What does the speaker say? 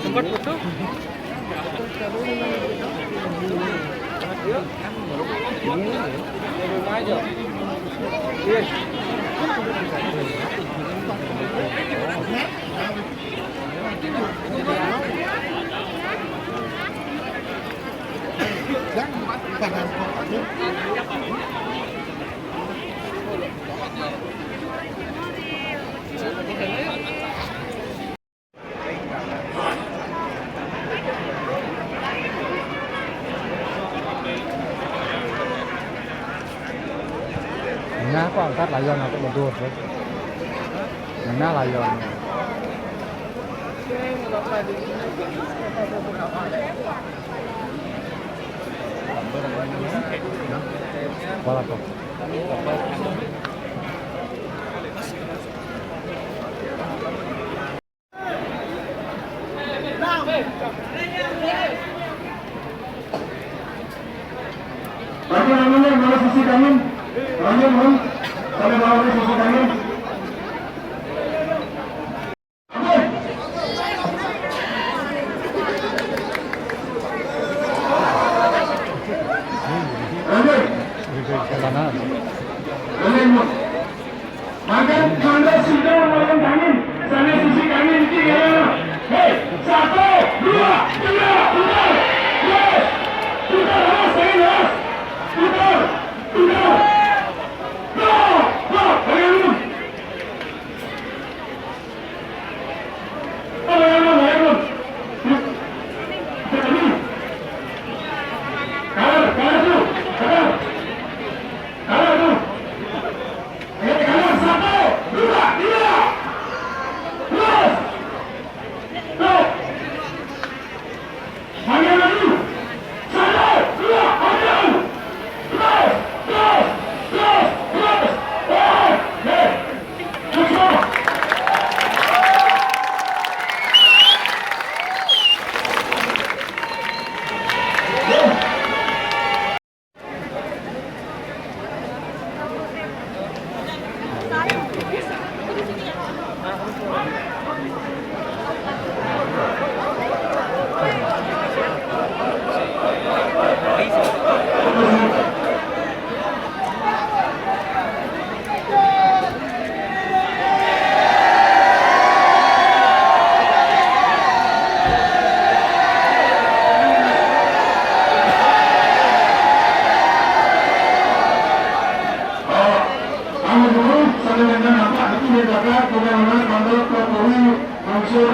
Tempat foto. Nah, kok angkat layon aku berdua, mana layon? Wala ko. Lagi namanya mana sisi kanan, lagi mohon sampai bawah sisi kanan. Kanan. Maka Anda sudah melakukan kanan, sana sisi kanan tiga. Hei, 1, 2, 3, putar, yes, putar terus, terus, putar, putar, go, go, bagaimana? Bagaimana? Kalah tu, kalah. Kalah tu. Kalah 1, 2, 3. Terus. Go. Bagaimana tu? 1, 2, ambil. Terus, terus, terus, terus. Hei, let's go. Sampai dengan apa? Itu dia dapat bagaimana mandor Kapolri Mansur